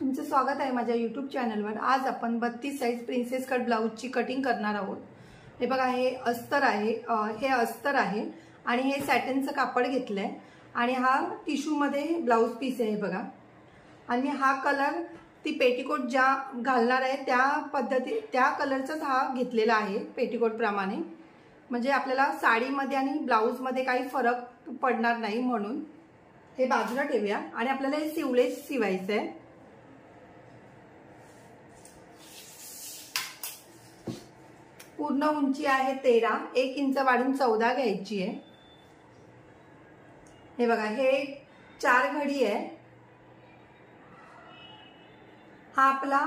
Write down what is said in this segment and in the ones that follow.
तुमचं स्वागत आहे माझ्या यूट्यूब चॅनलवर। आज आपण 32 साइज प्रिन्सेस कट ब्लाउजची कटिंग करणार आहोत। हे बघा, हे अस्तर आहे आणि हे सॅटिनचं कापड घेतलंय आणि हा टिश्यू मध्ये ब्लाउज पीस आहे बघा। आणि हा कलर ती पेटीकोट ज्या घालणार आहे त्या कलरचाच हा घेतलेला आहे पेटीकोट प्रमाणे, म्हणजे आपल्याला साडीमध्ये आणि ब्लाउज मध्ये काही फरक पडणार नाही म्हणून हे बाजूला ठेवूया। आणि आपल्याला हे सिवलेस शिवायचं आहे। पूर्ण उंची आहे 13, 1 इंच वाढून 14 घ्यायची आहे। हे बघा, हे 4 घडी आहे। हा आपला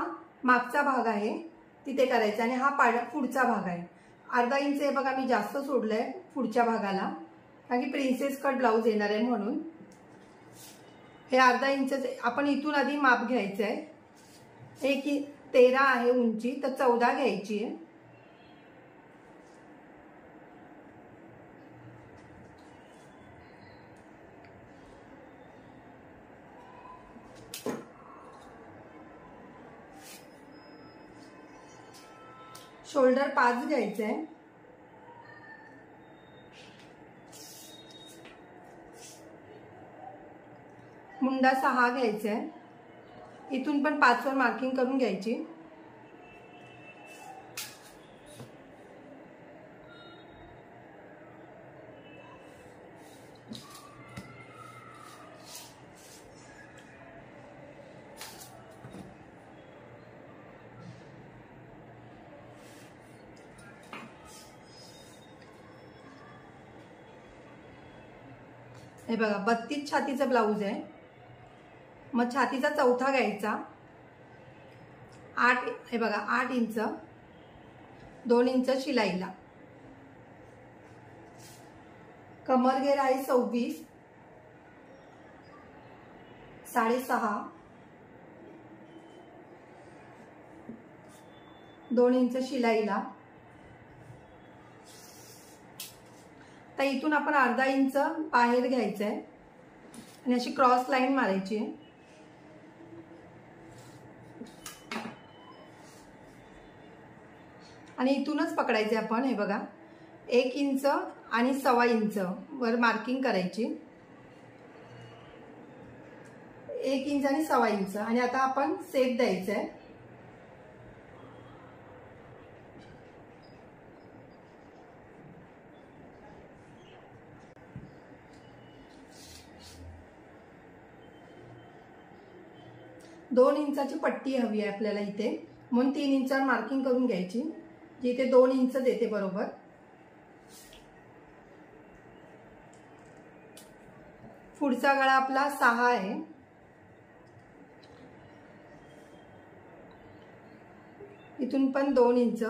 मागचा भाग आहे तिथे करायचा आणि हा पुढचा भाग आहे। अर्धा इंच हे बघा मी जास्त सोडलंय पुढच्या भागाला, कारण की प्रिन्सेस कट ब्लाउज येणार आहे म्हणून। हे अर्धा इंच आपण इथून आधी माप घ्यायचं आहे। एक 13 आहे उंची, तर 14 घ्यायची आहे। शोल्डर 5 घ्यायचे आहे। मुंडा 6 घ्यायचा आहे। इथून पण 5 वर मार्किंग करून घ्यायची। हे बघा, 32 छातीचा ब्लाउज आहे। मग छातीचा चौथा घ्यायचा। 8 हे बघा 8 इंच 2 इंच शिलाईला। कमर घेर आहे 26, 6.5 2 इंच शिलाईला। तर इथून आपण अर्धा इंच बाहेर घ्यायचं आहे आणि अशी क्रॉस लाईन मारायची आहे। आणि इथूनच पकडायचे आपण। हे बघा, 1 इंच आणि 1.25 इंच वर मार्किंग करायची। 1 इंच आणि 1.25 इंच। आणि आता आपण सेट द्यायचं आहे। दोन इंचाची पट्टी हवी आहे आपल्याला इथे, म्हणून 3 इंचावर मार्किंग करून घ्यायची, जिथे 2 इंच देते बरोबर। पुढचा गळा आपला 6 आहे। इथून पण 2 इंच।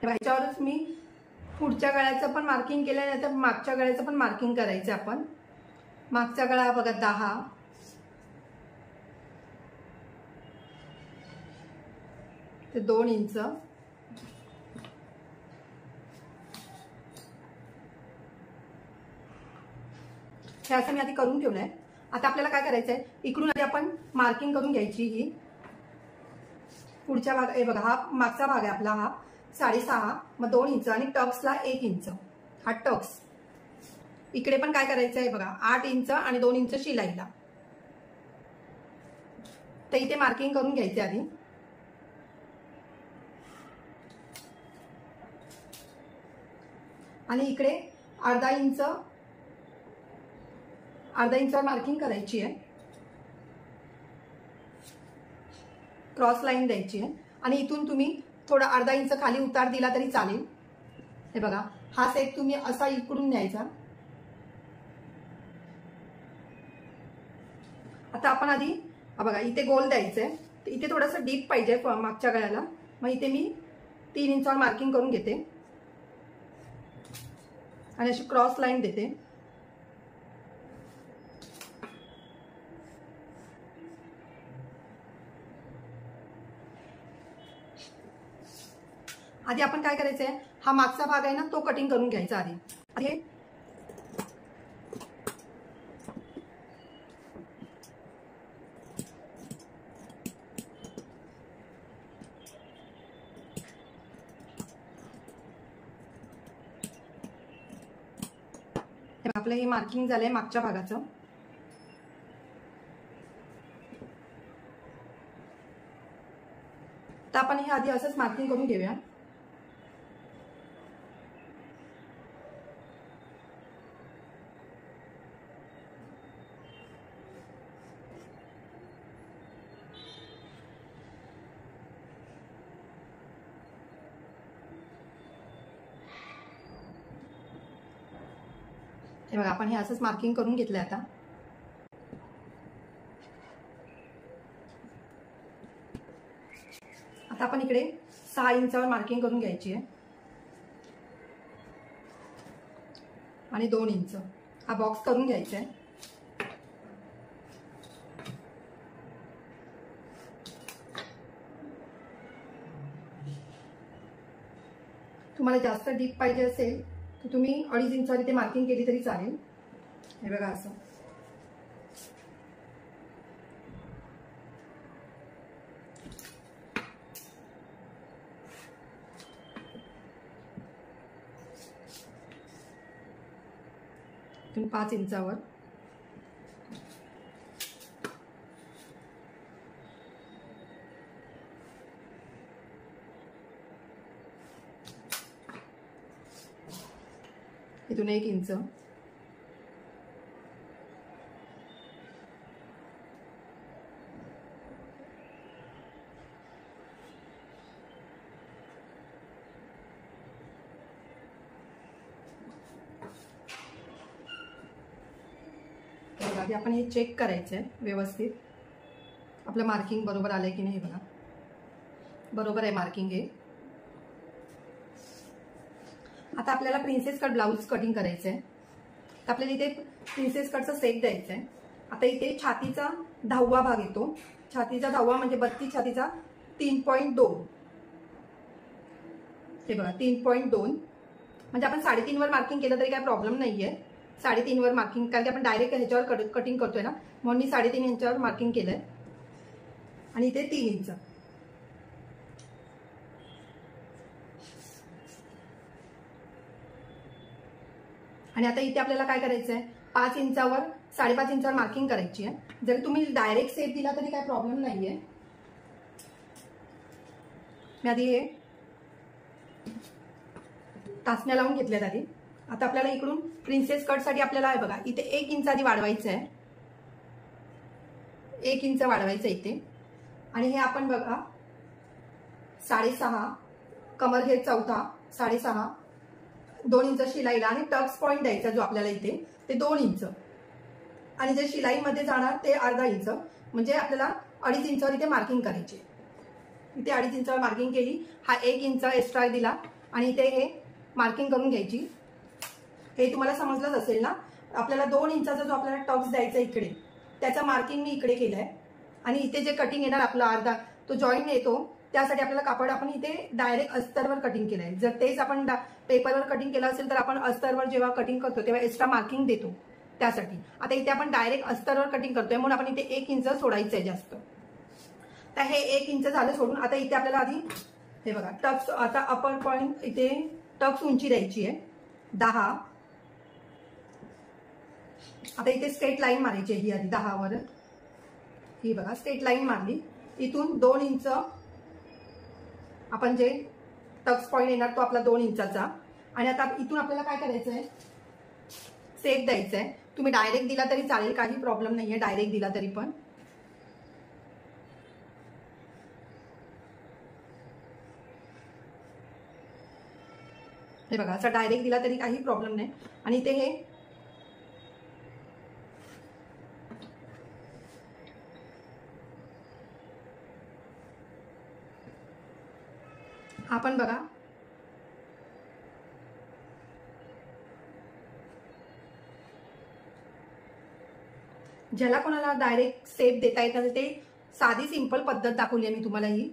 ह्याच्यावरच मी पुढच्या गळ्याचं पण मार्किंग केलं, नाही तर मागच्या गळ्याचं पण मार्किंग करायचं आपण। मागचा गळा बघा 10, ते 2 इंच। हे असं मी आधी करून ठेवलंय। आता आपल्याला काय करायचंय, इकडून आधी आपण मार्किंग करून घ्यायची। ही पुढच्या भाग, हे बघा, हा मागचा भाग आहे आपला, हा 6.5 मग 2 इंच आणि टक्सला 1 इंच। हा टक्स इकडे पण काय करायचं आहे बघा, 8 इंच आणि 2 इंच शिलाईला। तर इथे मार्किंग करून घ्यायचे आधी। आणि इकडे अर्धा इंचवर मार्किंग करायची आहे। क्रॉस लाईन द्यायची आहे आणि इथून तुम्ही थोडा अर्धा इंच खाली उतार दिला तरी चालेल। हे बघा, हा सेट तुम्ही असा इकडून न्यायचा। आता आपण आधी बघा इथे गोल द्यायचंय, तर इथे थोडंसं डीप पाहिजे मागच्या गळ्याला। मग इथे मी 3 इंचावर मार्किंग करून घेते आणि अशी क्रॉस लाईन देते। आधी आपण काय करायचंय, हा मागचा भाग आहे ना तो कटिंग करून घ्यायचा आधी. आपलं हे मार्किंग झालंय मागच्या भागाचं. तर आपण हे आधी असंच मार्किंग करून घेऊया. हे बघा आपण हे असंच मार्किंग करून घेतलंय. आता आपण इकडे 6 इंचावर मार्किंग करून घ्यायची आहे आणि 2 इंच हा बॉक्स करून घ्यायचा आहे. तुम्हाला जास्त डीप पाहिजे असेल तर तुम्ही 2.5 इंचावर इथे मार्किंग केली तरी चालेल. हे बघा असं. तुम्ही 5 इंचावर इथून 1 इंच आधी आपण हे चेक करायचं आहे व्यवस्थित आपलं मार्किंग बरोबर आलंय की नाही. बघा बरोबर आहे मार्किंग हे. आता आपल्याला प्रिन्सेस कट ब्लाउज कटिंग करायचं आहे. तर आपल्याला इथे प्रिन्सेस कटचा सेट द्यायचा आहे. आता इथे छातीचा 10वा भाग येतो. छातीचा 10वा म्हणजे 32 छातीचा 3.2. हे बघा 3.2 म्हणजे आपण 3.5 वर मार्किंग केलं तरी काय प्रॉब्लेम नाहीये. 3.5 वर मार्किंग, कारण की आपण डायरेक्ट ह्याच्यावर कटिंग करतोय ना, म्हणून मी 3.5 इंचावर मार्किंग केलंय. आणि इथे 3 इंच. आणि आता इथे आपल्याला काय करायचं आहे, 5 इंचावर 5.5 इंचावर मार्किंग करायची आहे. जर तुम्ही डायरेक्ट सेप दिला तरी काय प्रॉब्लेम नाहीये. मी आधी हे टाचण्या लावून घेतल्यात आधी. आता आपल्याला इकडून प्रिन्सेस कट साठी आपल्याला आहे बघा इथे 1 इंच आधी वाढवायचं आहे. 1 इंच वाढवायचं इथे. आणि हे आपण बघा 6.5 कमर घेर चौथा 6.5 2 इंच शिलाईला आणि टक्स पॉइंट द्यायचा जो आपल्याला इथे ते 2 इंच आणि जे शिलाईमध्ये जाणार ते अर्धा इंच. म्हणजे आपल्याला 2.5 इंचावर इथे मार्किंग करायची. इथे 2.5 इंचावर मार्किंग केली. हा 1 इंच एक्स्ट्रा दिला आणि इथे हे मार्किंग करून घ्यायची. हे तुम्हाला समजलंच असेल ना. आपल्याला 2 इंचाचा जो आपल्याला टक्स द्यायचा इकडे त्याचा मार्किंग मी इकडे केलंय. आणि इथे जे कटिंग येणार आपला अर्धा तो जॉईंट येतो त्यासाठी आपल्याला कापड आपण इथे डायरेक्ट अस्तरवर कटिंग केलंय. जर तेच आपण पेपरवर कटिंग केलं असेल तर आपण अस्तरवर जेव्हा कटिंग करतो तेव्हा एक्स्ट्रा मार्किंग देतो त्यासाठी. आता इथे आपण डायरेक्ट अस्तरवर कटिंग करतोय म्हणून आपण इथे 1 इंच सोडायचं आहे जास्त. तर हे 1 इंच झालं सोडून. आता इथे आपल्याला आधी हे बघा टक्स, आता अपर पॉइंट इथे टक्स उंची द्यायची आहे 10. आता इथे स्ट्रेट लाईन मारायची आहे ही आधी 10 वर. ही बघा स्ट्रेट लाईन मारली. इथून 2 इंच आपण जे टक्स पॉइंट येणार तो आपला 2 इंचाचा. आणि आता इथून आपल्याला काय करायचं आहे, सेप द्यायचा आहे. तुम्ही डायरेक्ट दिला तरी चालेल, काही प्रॉब्लेम नाहीये डायरेक्ट दिला तरी पण. हे बघा असं डायरेक्ट दिला तरी काही प्रॉब्लेम नाही. आणि इथे हे आपण बघा ज्याला कोणाला डायरेक्ट सेप देता येत नसेल ते साधी सिंपल पद्धत दाखवली आहे मी तुम्हाला. ही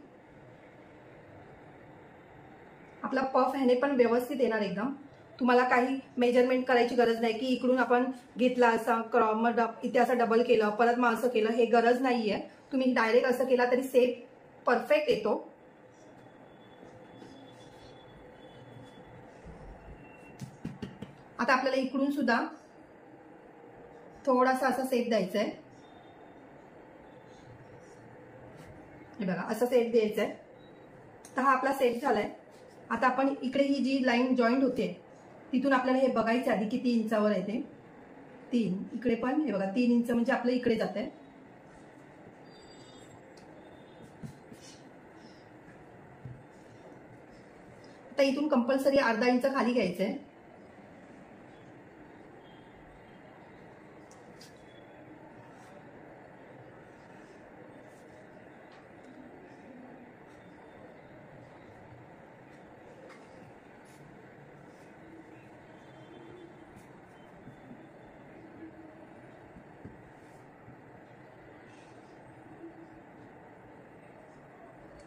आपला पफ ह्याने पण व्यवस्थित येणार एकदम. तुम्हाला काही मेजरमेंट करायची गरज नाही की इकडून आपण घेतला असा मग इथे असं डबल केलं परत मग असं केलं, हे गरज नाहीये. तुम्ही डायरेक्ट असं केला तरी सेप परफेक्ट येतो. आता आपल्याला इकडून सुद्धा थोडासा असा सेप द्यायचा आहे. हे बघा असं सेप द्यायचा आहे. तर हा आपला सेप झालाय. आता आपण इकडे ही जी लाईन जॉईंट होते तिथून आपल्याला हे बघायचं आधी किती इंचावर आहे ते. 3. इकडे पण हे बघा 3 इंच म्हणजे आपलं इकडे जात आहे. आता इथून कंपल्सरी अर्धा इंच खाली घ्यायचंय.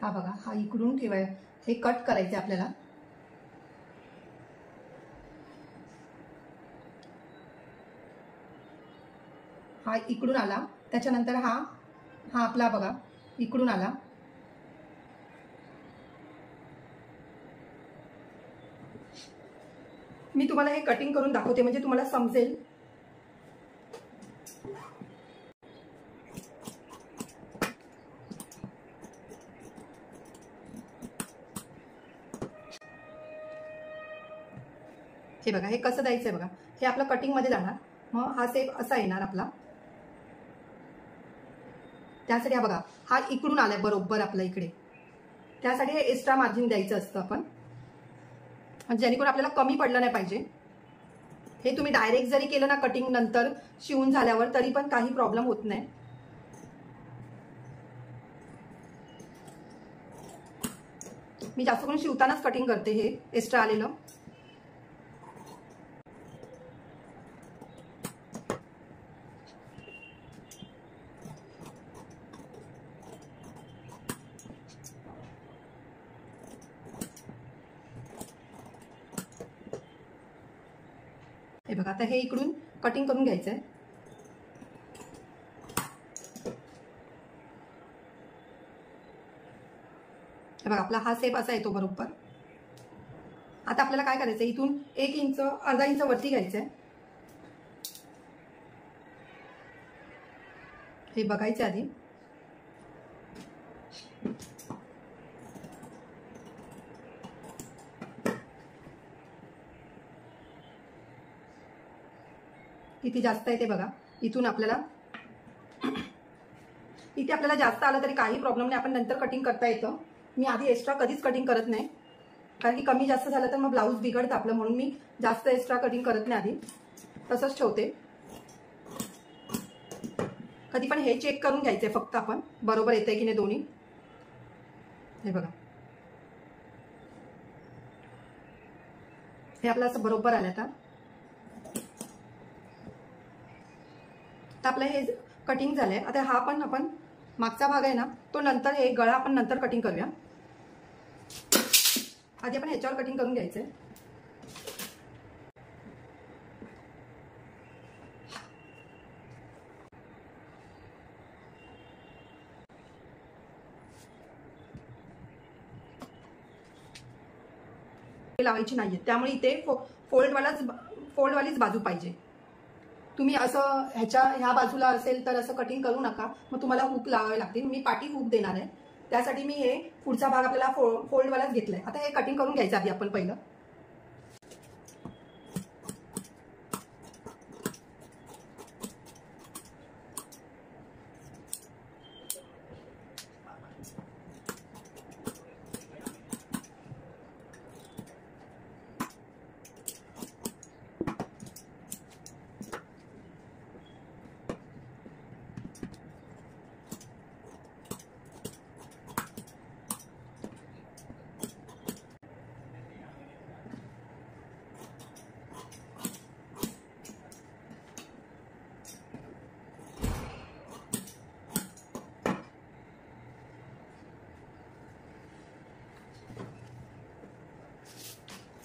हा बघा हा इकडून ठेवाय, हे कट करायचे आपल्याला. हा इकडून आला, त्याच्यानंतर हा आपला बघा इकडून आला. मी तुम्हाला हे कटिंग करून दाखवते म्हणजे तुम्हाला समजेल. हे बघा हे कसं द्यायचंय बघा. हे आपलं कटिंग मध्ये जाणार. मग हा सेप असा येणार आपला. त्यासाठी हा बघा हा इकडून आलाय बरोबर आपल्या इकडे. त्यासाठी हे एक्स्ट्रा मार्जिन द्यायचं असतं आपण, जेणेकरून आपल्याला कमी पडलं नाही पाहिजे. हे तुम्ही डायरेक्ट जरी केलं ना कटिंग नंतर शिवून झाल्यावर तरी पण काही प्रॉब्लेम होत नाही. मी जास्त करून शिवतानाच कटिंग करते हे एक्स्ट्रा आलेलं. हे बघा आता हे इकडून कटिंग करून घ्यायचंय. हे बघा आपला हा सेप असा येतो बरोबर. आता आपल्याला काय करायचंय, इथून 1 इंच अर्धा इंच वरती घ्यायचंय. हे बघायचं आधी. किती जास्त आहे ते बघा. इथून आपल्याला इथे आपल्याला जास्त आलं तरी काही प्रॉब्लेम नाही, आपण नंतर कटिंग करता येतं. मी आधी एक्स्ट्रा कधीच कटिंग करत नाही, कारण की कमी जास्त झालं तर मग ब्लाऊज बिघडतं आपलं, म्हणून मी जास्त एक्स्ट्रा कटिंग करत नाही. आधी तसंच ठेवते. कधी पण हे चेक करून घ्यायचंय फक्त आपण बरोबर येतंय की नाही दोन्ही. हे बघा हे आपलं असं बरोबर आलं. आता आपलं हे कटिंग झालंय. आता हा पण आपण मागचा भाग आहे ना तो नंतर, हे गळा आपण नंतर कटिंग करूया. आधी आपण ह्याच्यावर कटिंग करून घ्यायचंय. लावायची नाहीये, त्यामुळे इथे फोल्डवालीच बाजू पाहिजे. तुम्ही असं ह्या बाजूला असेल तर असं कटिंग करू नका, मग तुम्हाला हुक लावावे लागतील. मी पाठी हुक देणार आहे, त्यासाठी मी हे पुढचा भाग आपल्याला फोल्डवालाच घेतलाय. आता हे कटिंग करून घ्यायचं आधी आपण पहिलं.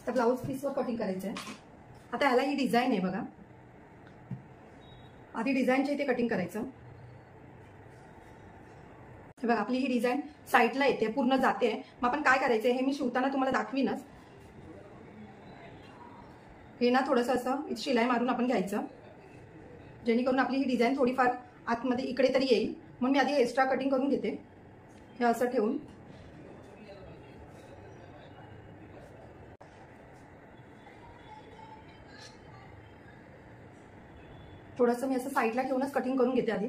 तर ब्लाऊज पीसवर कटिंग करायचं आहे. आता ह्याला ही डिझाईन आहे बघा. आधी डिझाईनच्या इथे कटिंग करायचं. हे बघा आपली ही डिझाईन साईडला येते, पूर्ण जाते. मग आपण काय करायचं हे मी शिवताना तुम्हाला दाखवीनच. हे ना थोडंसं असं शिलाई मारून आपण घ्यायचं, जेणेकरून आपली ही डिझाईन थोडीफार आतमध्ये इकडे तरी येईल. म्हणून मी आधी एक्स्ट्रा कटिंग करून घेते. हे असं ठेवून थोडंसं मी असं साईडला ठेवूनच कटिंग करून घेते आधी.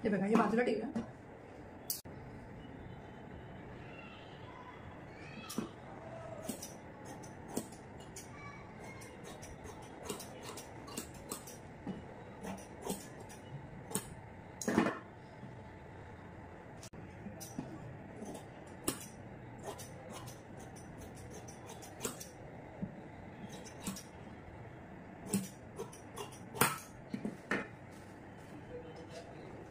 हे बघा हे बाजूला ठेवूया.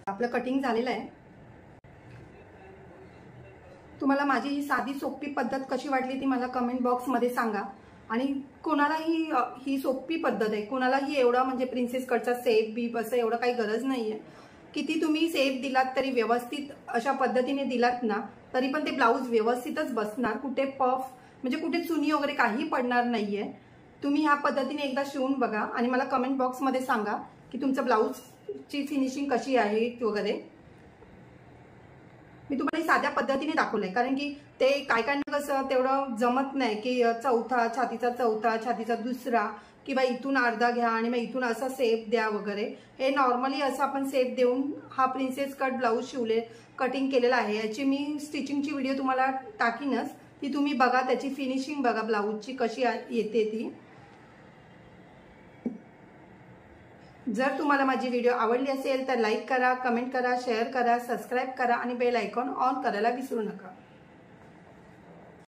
आपलं कटिंग झालेलं आहे. तुम्हाला माझी ही साधी सोपी पद्धत कशी वाटली ती मला कमेंट बॉक्समध्ये सांगा. आणि कोणालाही ही सोपी पद्धत आहे, कोणालाही एवढा म्हणजे प्रिन्सेस कटचा सेफ बीप असं एवढं काही गरज नाहीये. किती तुम्ही सेफ दिलात तरी, व्यवस्थित अशा पद्धतीने दिलात ना तरी पण ते ब्लाऊज व्यवस्थितच बसणार. कुठे पफ म्हणजे कुठे चुनी वगैरे काही पडणार नाहीये. तुम्ही ह्या पद्धतीने एकदा शिवून बघा आणि मला कमेंट बॉक्समध्ये सांगा की तुमचं ब्लाऊजची फिनिशिंग कशी आहे वगैरे. मी तुम्हाला साध्या पद्धतीने दाखवलंय, कारण की ते काय कसं तेवढं जमत नाही की चौथा छातीचा चौथा, छातीचा दुसरा, किंवा इथून अर्धा घ्या आणि मग इथून असा सेप द्या वगैरे. हे नॉर्मली असं आपण सेप देऊन हा प्रिन्सेस कट ब्लाऊज कटिंग केलेला आहे. याची मी स्टिचिंगची व्हिडिओ तुम्हाला टाकीनच, ती तुम्ही बघा, त्याची फिनिशिंग बघा ब्लाऊजची कशी येते ती. जर तुम्हाला माझी व्हिडिओ आवडली असेल तर लाईक करा, कमेंट करा, शेअर करा, सबस्क्राईब करा आणि बेल आयकॉन ऑन करायला विसरू नका.